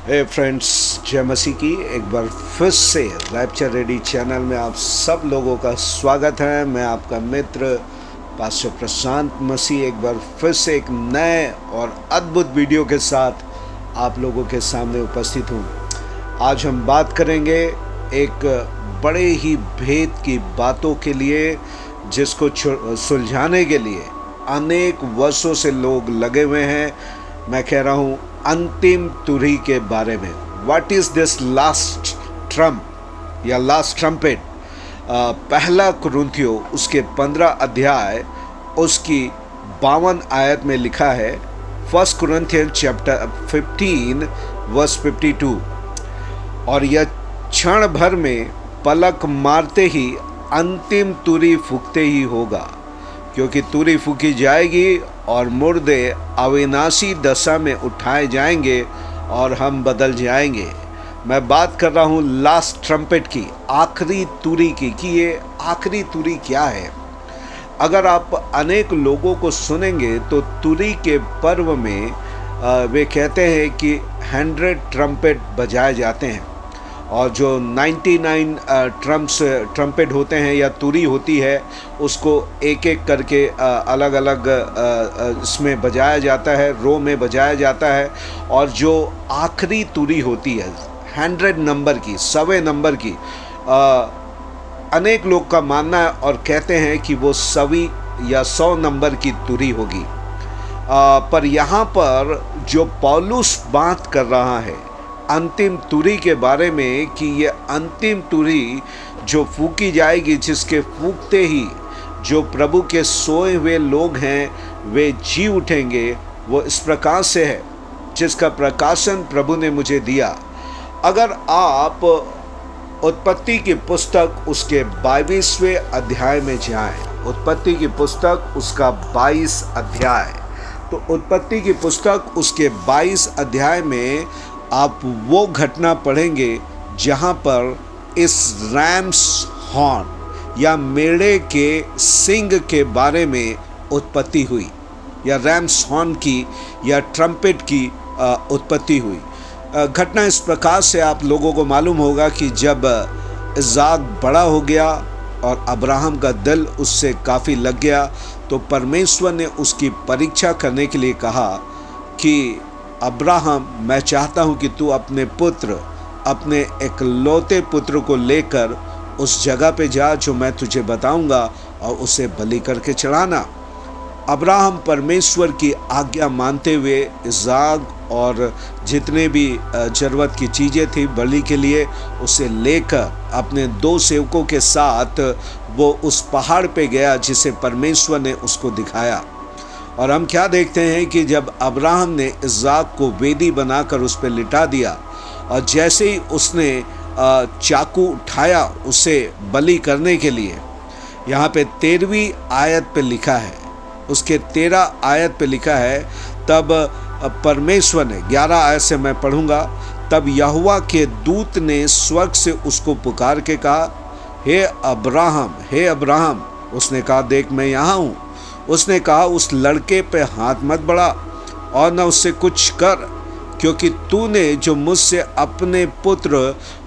हे friends, जय मसीह की एक बार फिर से रैप्चर रेडी चैनल में आप सब लोगों का स्वागत है। मैं आपका मित्र पास्टर प्रशांत मसीह एक बार फिर से एक नए और अद्भुत वीडियो के साथ आप लोगों के सामने उपस्थित हूँ। आज हम बात करेंगे एक बड़े ही भेद की बातों के लिए, जिसको सुलझाने के लिए अनेक वर्षों से लोग लगे हुए हैं। मैं कह रहा हूँ अंतिम तुरही के बारे में। What is this last Trump या लास्ट ट्रम्पेट? पहला कुरिन्थियों उसके 15 अध्याय उसकी 52 आयत में लिखा है। 1 Corinthians चैप्टर 15 वर्स 52। और यह क्षण भर में पलक मारते ही अंतिम तुरही फूंकते ही होगा, क्योंकि तुरही फूंकी जाएगी और मुर्दे अविनाशी दशा में उठाए जाएंगे और हम बदल जाएंगे। मैं बात कर रहा हूँ लास्ट ट्रम्पेट की, आखिरी तुरही की, कि ये आखिरी तुरही क्या है। अगर आप अनेक लोगों को सुनेंगे तो तुरही के पर्व में वे कहते हैं कि 100 ट्रम्पेट बजाए जाते हैं, और जो 99 ट्रम्पेट होते हैं या तुरही होती है उसको एक एक करके अलग अलग इसमें बजाया जाता है, रो में बजाया जाता है। और जो आखिरी तुरही होती है 100 नंबर की, 100वें नंबर की, अनेक लोग का मानना है और कहते हैं कि वो 100वीं या 100 नंबर की तुरही होगी। पर यहाँ पर जो पौलुस बात कर रहा है अंतिम तुरही के बारे में, कि ये अंतिम तुरही जो फूंकी जाएगी, जिसके फूंकते ही जो प्रभु के सोए हुए लोग हैं वे जी उठेंगे, वो इस प्रकार से है जिसका प्रकाशन प्रभु ने मुझे दिया। अगर आप उत्पत्ति की पुस्तक उसके 22वें अध्याय में जाएं, उत्पत्ति की पुस्तक उसका 22 अध्याय, तो उत्पत्ति की पुस्तक उसके 22 अध्याय में आप वो घटना पढ़ेंगे जहाँ पर इस रैम्स हॉर्न या मेढ़े के सिंग के बारे में उत्पत्ति हुई, या रैम्स हॉर्न की या ट्रम्पेट की उत्पत्ति हुई। घटना इस प्रकार से आप लोगों को मालूम होगा कि जब इज़ाक बड़ा हो गया और अब्राहम का दिल उससे काफ़ी लग गया, तो परमेश्वर ने उसकी परीक्षा करने के लिए कहा कि अब्राहम, मैं चाहता हूँ कि तू अपने पुत्र, अपने इकलौते पुत्र को लेकर उस जगह पे जा जो मैं तुझे बताऊँगा, और उसे बलि करके चढ़ाना। अब्राहम परमेश्वर की आज्ञा मानते हुए इज़ाक और जितने भी ज़रूरत की चीज़ें थी बलि के लिए, उसे लेकर अपने 2 सेवकों के साथ वो उस पहाड़ पे गया जिसे परमेश्वर ने उसको दिखाया। और हम क्या देखते हैं कि जब अब्राहम ने इज़ाक को वेदी बनाकर उस पर लिटा दिया, और जैसे ही उसने चाकू उठाया उसे बलि करने के लिए, यहाँ पे 13वीं आयत पे लिखा है, उसके 13 आयत पे लिखा है, तब परमेश्वर ने, 11 आयत से मैं पढ़ूंगा, तब यहोवा के दूत ने स्वर्ग से उसको पुकार के कहा, हे अब्राहम, हे अब्राहम। उसने कहा, देख मैं यहाँ हूँ। उसने कहा, उस लड़के पे हाथ मत बढ़ा और न उससे कुछ कर, क्योंकि तूने जो मुझसे अपने पुत्र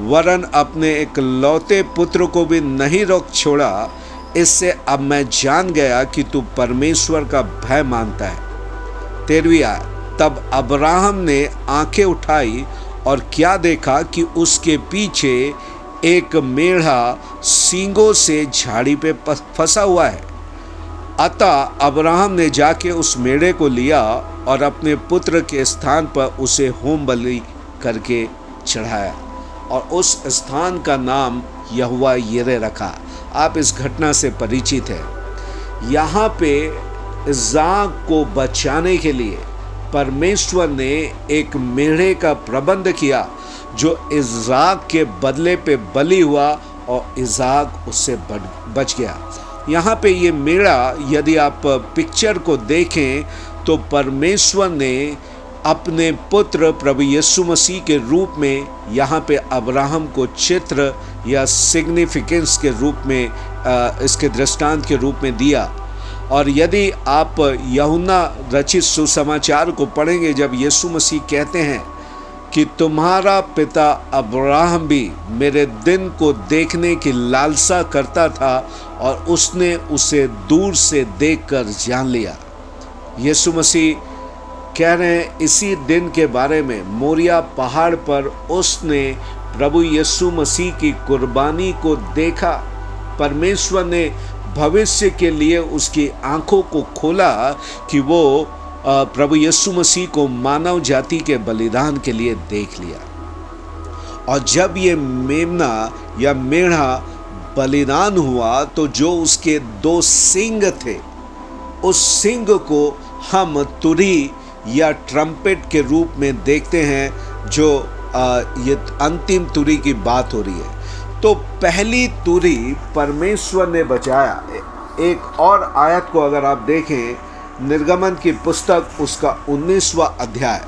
वरन अपने इकलौते पुत्र को भी नहीं रोक छोड़ा, इससे अब मैं जान गया कि तू परमेश्वर का भय मानता है। 13वीं आयत, तब अब्राहम ने आंखें उठाई और क्या देखा कि उसके पीछे एक मेढ़ा सींगों से झाड़ी पे फंसा हुआ है। अतः अब्राहम ने जाके उस मेढ़े को लिया और अपने पुत्र के स्थान पर उसे होम बलि करके चढ़ाया, और उस स्थान का नाम यहोवा यिरे रखा। आप इस घटना से परिचित हैं। यहाँ पे इज़ाक को बचाने के लिए परमेश्वर ने एक मेढ़े का प्रबंध किया जो इज़ाक के बदले पे बलि हुआ, और इज़ाक उससे बच गया। यहाँ पे ये मेढ़ा, यदि आप पिक्चर को देखें तो परमेश्वर ने अपने पुत्र प्रभु यीशु मसीह के रूप में यहाँ पे अब्राहम को चित्र या सिग्निफिकेंस के रूप में, इसके दृष्टांत के रूप में दिया। और यदि आप यूहन्ना रचित सुसमाचार को पढ़ेंगे, जब यीशु मसीह कहते हैं कि तुम्हारा पिता अब्राहम भी मेरे दिन को देखने की लालसा करता था और उसने उसे दूर से देखकर जान लिया। यीशु मसीह कह रहे हैं इसी दिन के बारे में, मोरिया पहाड़ पर उसने प्रभु यीशु मसीह की कुर्बानी को देखा। परमेश्वर ने भविष्य के लिए उसकी आंखों को खोला कि वो प्रभु यीशु मसीह को मानव जाति के बलिदान के लिए देख लिया। और जब ये मेमना या मेढ़ा बलिदान हुआ तो जो उसके 2 सींग थे, उस सींग को हम तुरी या ट्रम्पेट के रूप में देखते हैं, जो ये अंतिम तुरी की बात हो रही है। तो पहली तुरी परमेश्वर ने बचाया। एक और आयत को अगर आप देखें, निर्गमन की पुस्तक उसका 19वां अध्याय।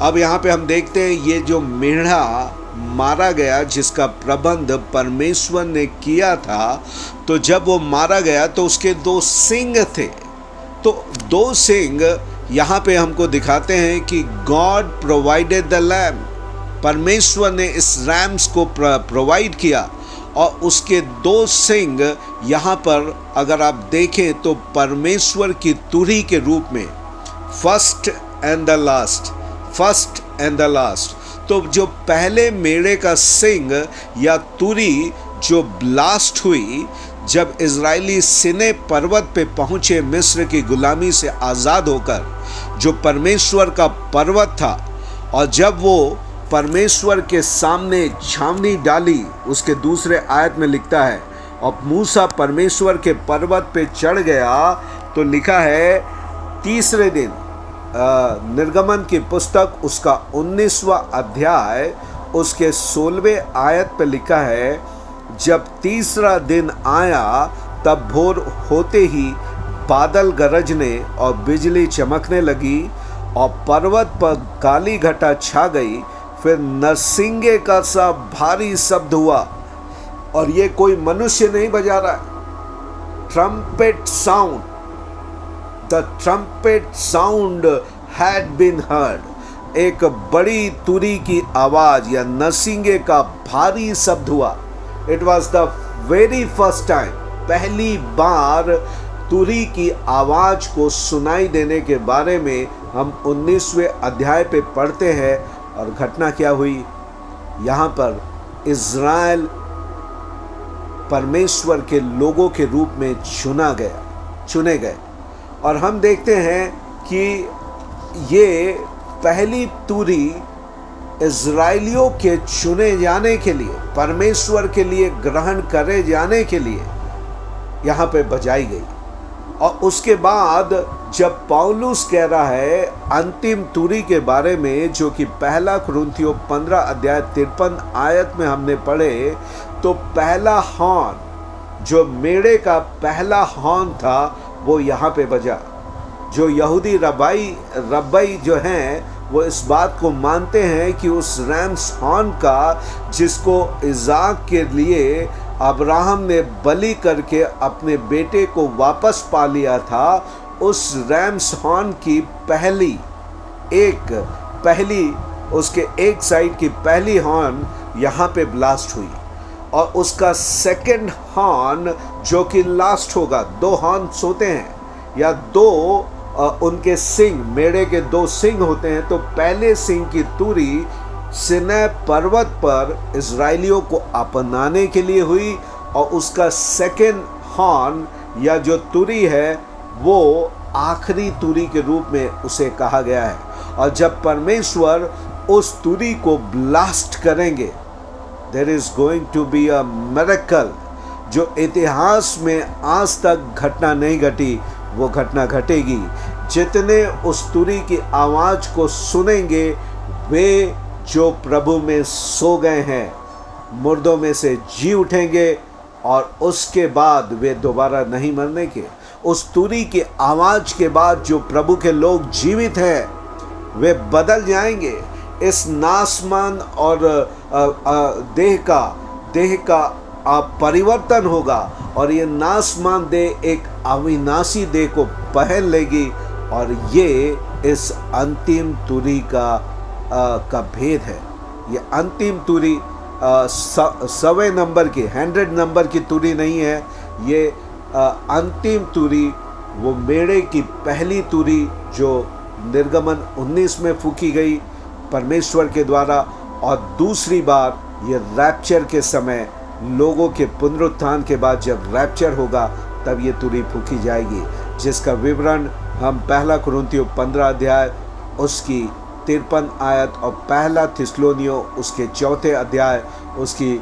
अब यहाँ पे हम देखते हैं ये जो मेढ़ा मारा गया जिसका प्रबंध परमेश्वर ने किया था, तो जब वो मारा गया तो उसके 2 सींग थे। तो 2 सींग यहाँ पे हमको दिखाते हैं कि गॉड प्रोवाइडेड द लैम्ब, परमेश्वर ने इस रैम्स को प्रोवाइड किया। और उसके 2 सींग यहाँ पर अगर आप देखें तो परमेश्वर की तुरी के रूप में, first and the last, first and the last. तो जो पहले मेढ़े का सींग या तुरी जो ब्लास्ट हुई, जब इजरायली सिने पर्वत पे पहुंचे मिस्र की गुलामी से आज़ाद होकर, जो परमेश्वर का पर्वत था, और जब वो परमेश्वर के सामने छावनी डाली, उसके दूसरे आयत में लिखता है, और मूसा परमेश्वर के पर्वत पे चढ़ गया, तो लिखा है तीसरे दिन, निर्गमन की पुस्तक उसका 19वां अध्याय उसके 16वें आयत पे लिखा है, जब तीसरा दिन आया तब भोर होते ही बादल गरजने और बिजली चमकने लगी और पर्वत पर काली घटा छा गई। फिर नरसिंगे का सा भारी शब्द हुआ, और ये कोई मनुष्य नहीं बजा रहा है। Trumpet sound, the trumpet sound had been heard. एक बड़ी तुरी की आवाज या नरसिंगे का भारी शब्द हुआ। It was the very first time, पहली बार तुरी की आवाज को सुनाई देने के बारे में हम 19वें अध्याय पे पढ़ते हैं। और घटना क्या हुई, यहाँ पर इज़राइल परमेश्वर के लोगों के रूप में चुने गए। और हम देखते हैं कि ये पहली तुरी इज़राइलियों के चुने जाने के लिए, परमेश्वर के लिए ग्रहण करे जाने के लिए यहाँ पे बजाई गई। और उसके बाद जब पौलुस कह रहा है अंतिम तुरी के बारे में, जो कि पहला कुरिन्थियों 15 अध्याय 53 आयत में हमने पढ़े, तो पहला हॉर्न, जो मेढ़े का पहला हॉर्न था, वो यहाँ पे बजा। जो यहूदी रब्बाई जो हैं, वो इस बात को मानते हैं कि उस रैम्स हॉर्न का, जिसको इज़ाक के लिए अब्राहम ने बलि करके अपने बेटे को वापस पा लिया था, उस रैम्स हॉर्न की पहली उसके एक साइड की पहली हॉर्न यहाँ पे ब्लास्ट हुई। और उसका सेकंड हॉर्न जो कि लास्ट होगा, 2 हॉर्न्स होते हैं या 2 उनके सिंग, मेढ़े के 2 सिंग होते हैं। तो पहले सिंग की तुरी सिनै पर्वत पर इजराइलियों को अपनाने के लिए हुई, और उसका सेकंड हॉर्न या जो तुरी है वो आखिरी तुरी के रूप में उसे कहा गया है। और जब परमेश्वर उस तुरी को ब्लास्ट करेंगे, there is going to be a miracle, जो इतिहास में आज तक घटना नहीं घटी, वो घटना घटेगी। जितने उस तुरी की आवाज को सुनेंगे, वे जो प्रभु में सो गए हैं, मुर्दों में से जी उठेंगे, और उसके बाद वे दोबारा नहीं मरने के। उस तुरी की आवाज के बाद जो प्रभु के लोग जीवित हैं, वे बदल जाएंगे। इस नासमान और देह का परिवर्तन होगा, और ये नासमान देह एक अविनाशी देह को पहन लेगी, और ये इस अंतिम तुरी का का भेद है। ये अंतिम तुरी 100वें नंबर की 100 नंबर की तुरी नहीं है। ये अंतिम तुरी वो मेढ़े की पहली तुरी जो निर्गमन 19 में फूकी गई परमेश्वर के द्वारा, और दूसरी बार ये रैप्चर के समय लोगों के पुनरुत्थान के बाद जब रैप्चर होगा तब ये तुरी फूकी जाएगी, जिसका विवरण हम 1 कुरिन्थियों 15 अध्याय उसकी 53 आयत और 1 थिस्सलुनीयों उसके 4 अध्याय उसकी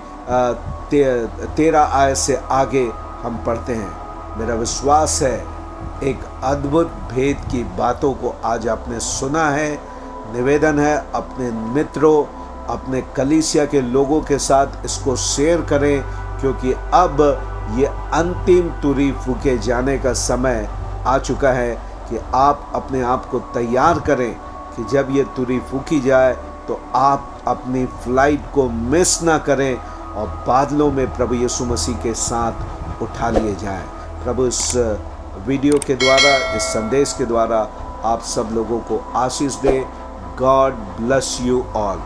13 आयत से आगे हम पढ़ते हैं। मेरा विश्वास है एक अद्भुत भेद की बातों को आज आपने सुना है। निवेदन है अपने मित्रों, अपने कलीसिया के लोगों के साथ इसको शेयर करें, क्योंकि अब ये अंतिम तुरी फूके जाने का समय आ चुका है कि आप अपने आप को तैयार करें कि जब ये तुरी फूकी जाए तो आप अपनी फ्लाइट को मिस ना करें और बादलों में प्रभु यीशु मसीह के साथ उठा लिए जाएं। प्रभु इस वीडियो के द्वारा, इस संदेश के द्वारा आप सब लोगों को आशीष दे। God bless you all.